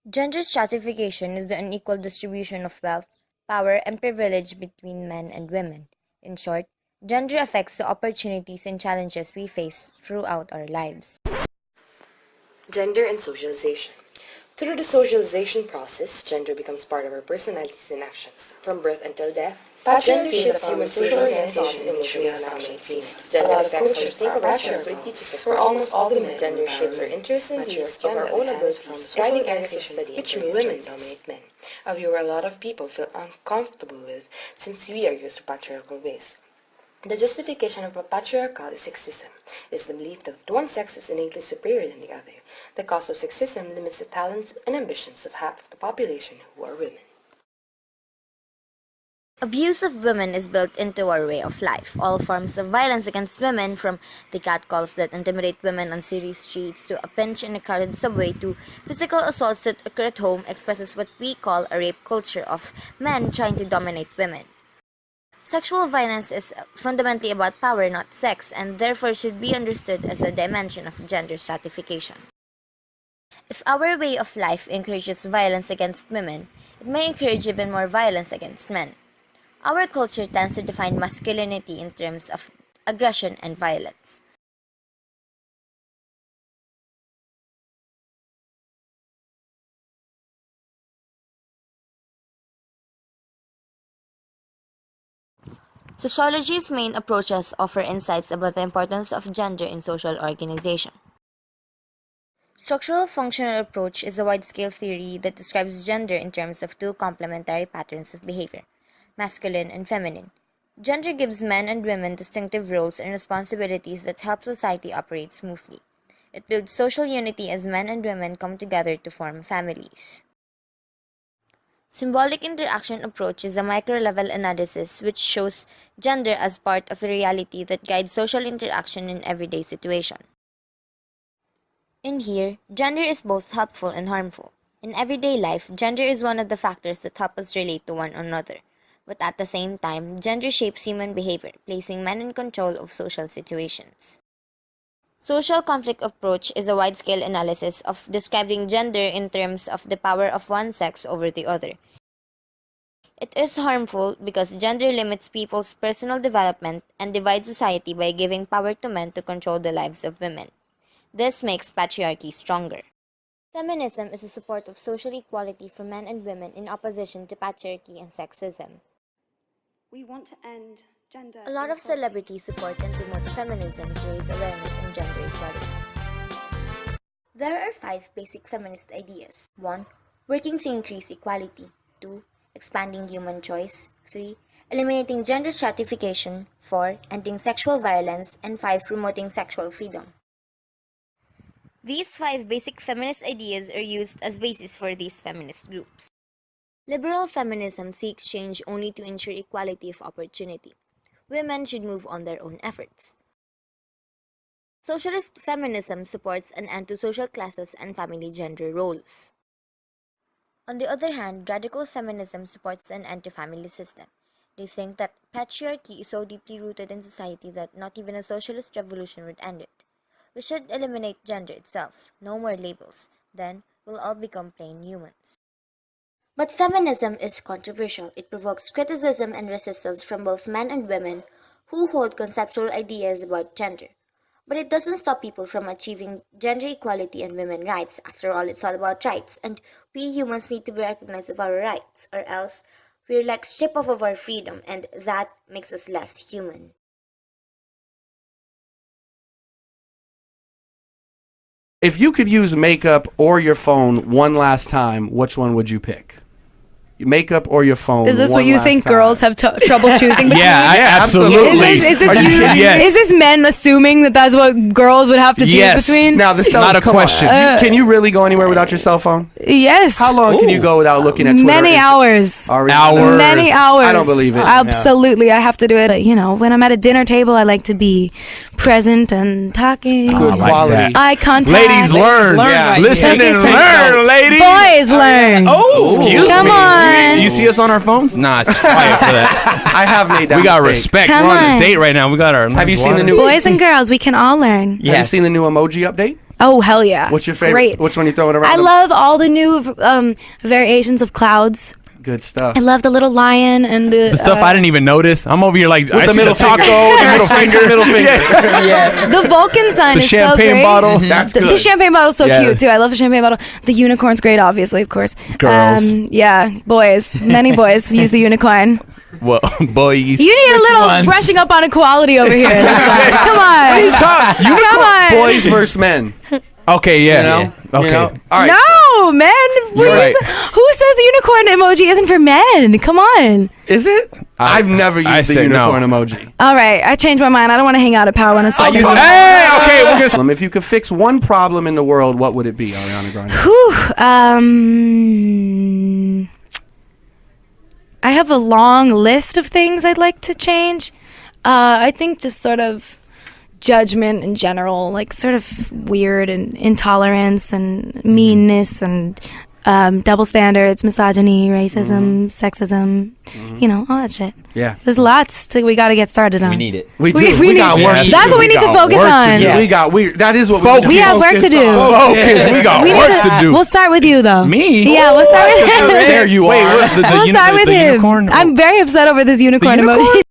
Gender stratification is the unequal distribution of wealth, power, and privilege between men and women. In short, gender affects the opportunities and challenges we face throughout our lives. Gender and socialization. Through the socialization process, gender becomes part of our personalities and actions. From birth until death, gender shapes human social organizations in which we are male and females. Gender affects how we think of ourselves. It teaches us for almost all the men. Gender shapes our interests and views of our own abilities, guiding areas of study which women dominate men. A view a lot of people feel uncomfortable with since we are used to patriarchal ways. The justification of a patriarchal is sexism. It is the belief that one sex is innately superior than the other. The cause of sexism limits the talents and ambitions of half of the population who are women. Abuse of women is built into our way of life. All forms of violence against women, from the catcalls that intimidate women on city streets to a pinch in a crowded subway to physical assaults that occur at home, expresses what we call a rape culture of men trying to dominate women. Sexual violence is fundamentally about power, not sex, and therefore should be understood as a dimension of gender stratification. If our way of life encourages violence against women, it may encourage even more violence against men. Our culture tends to define masculinity in terms of aggression and violence. Sociology's main approaches offer insights about the importance of gender in social organization. Structural functional approach is a wide-scale theory that describes gender in terms of two complementary patterns of behavior, masculine and feminine. Gender gives men and women distinctive roles and responsibilities that help society operate smoothly. It builds social unity as men and women come together to form families. Symbolic interaction approach is a micro-level analysis which shows gender as part of a reality that guides social interaction in everyday situation. In here, gender is both helpful and harmful. In everyday life, gender is one of the factors that help us relate to one another. But at the same time, gender shapes human behavior, placing men in control of social situations. Social conflict approach is a wide-scale analysis of describing gender in terms of the power of one sex over the other. It is harmful because gender limits people's personal development and divides society by giving power to men to control the lives of women. This makes patriarchy stronger. Feminism is a support of social equality for men and women in opposition to patriarchy and sexism. We want to end gender A lot of inequality. celebrities support and promote feminism to raise awareness on gender equality. There are 5 basic feminist ideas. 1. Working to increase equality. 2. Expanding human choice. 3. Eliminating gender stratification. 4. Ending sexual violence. And 5. Promoting sexual freedom. These 5 basic feminist ideas are used as basis for these feminist groups. Liberal feminism seeks change only to ensure equality of opportunity. Women should move on their own efforts. Socialist feminism supports an end to social classes and family gender roles. On the other hand, radical feminism supports an end to family system. They think that patriarchy is so deeply rooted in society that not even a socialist revolution would end it. We should eliminate gender itself, no more labels, then we'll all become plain humans. But feminism is controversial. It provokes criticism and resistance from both men and women who hold conceptual ideas about gender. But it doesn't stop people from achieving gender equality and women's rights. After all, it's all about rights, and we humans need to be recognized of our rights, or else we're like stripped off of our freedom, and that makes us less human. If you could use makeup or your phone one last time, which one would you pick? Makeup or your phone? Is this one what you last think time? girls have trouble choosing between? Yeah, absolutely. Is this Are you kidding? Yes. is this men assuming that that's what girls would have to choose between? Now, the Not a question. Can you really go anywhere without your cell phone? Yes. How long can you go without looking at Twitter? Many hours. Hours. Many hours. I don't believe it. Absolutely. I have to do it. You know, when I'm at a dinner table, I like to be present and talking. Good like quality. that. Eye contact. Ladies learn. Yeah. Listen Take and it learn, ladies. Boys learn. Oh, excuse Come me. on. You see us on our phones? Nah, it's quiet for that. I have made that We got mistake. respect. Come We're on on. a date right now. We got our. Have you seen the new? Boys and girls, we can all learn. Have you seen the new emoji update? Oh, hell yeah. What's your favorite? Great. Which one you throwing around? I love all the new variations of clouds. Good stuff. I love the little lion and The stuff I didn't even notice. I'm over here like I the see middle the taco, finger. the middle Straight to finger, the middle finger. the Vulcan sign the is so champagne great. bottle. That's The good. champagne bottle is so Yeah. cute too. I love the champagne bottle. The unicorn's great, obviously, of course. Girls. Yeah, boys. Many boys use the unicorn. Well, boys. You need a little one? brushing up on equality over here. Come on. Come on. Boys versus men. Okay, yeah. You know? Okay. You know? All right. No, men. You're right. Who says the unicorn emoji isn't for men? Come on. Is it? I've never I used the say no. unicorn emoji. All right, I changed my mind. I don't want to hang out at Power 106. Hey, okay, we're gonna. If you could fix one problem in the world, what would it be, Ariana Grande? Whew, I have a long list of things I'd like to change. I think just sort of judgment in general, like sort of weird and intolerance and meanness and double standards, misogyny, racism, sexism, you know, all that shit. Yeah. There's lots we got to get started on. We need it. We do. We We need- got work. That's what we need to got focus work to on. do. Yeah. We got weird. That is what Focus. We have work to do. Focus. We got We work need to do. We'll start with you, though. Me? Yeah, we'll start with There you Wait, are. what, We'll start with the him. unicorn? I'm very upset over this unicorn unicorn? emoji.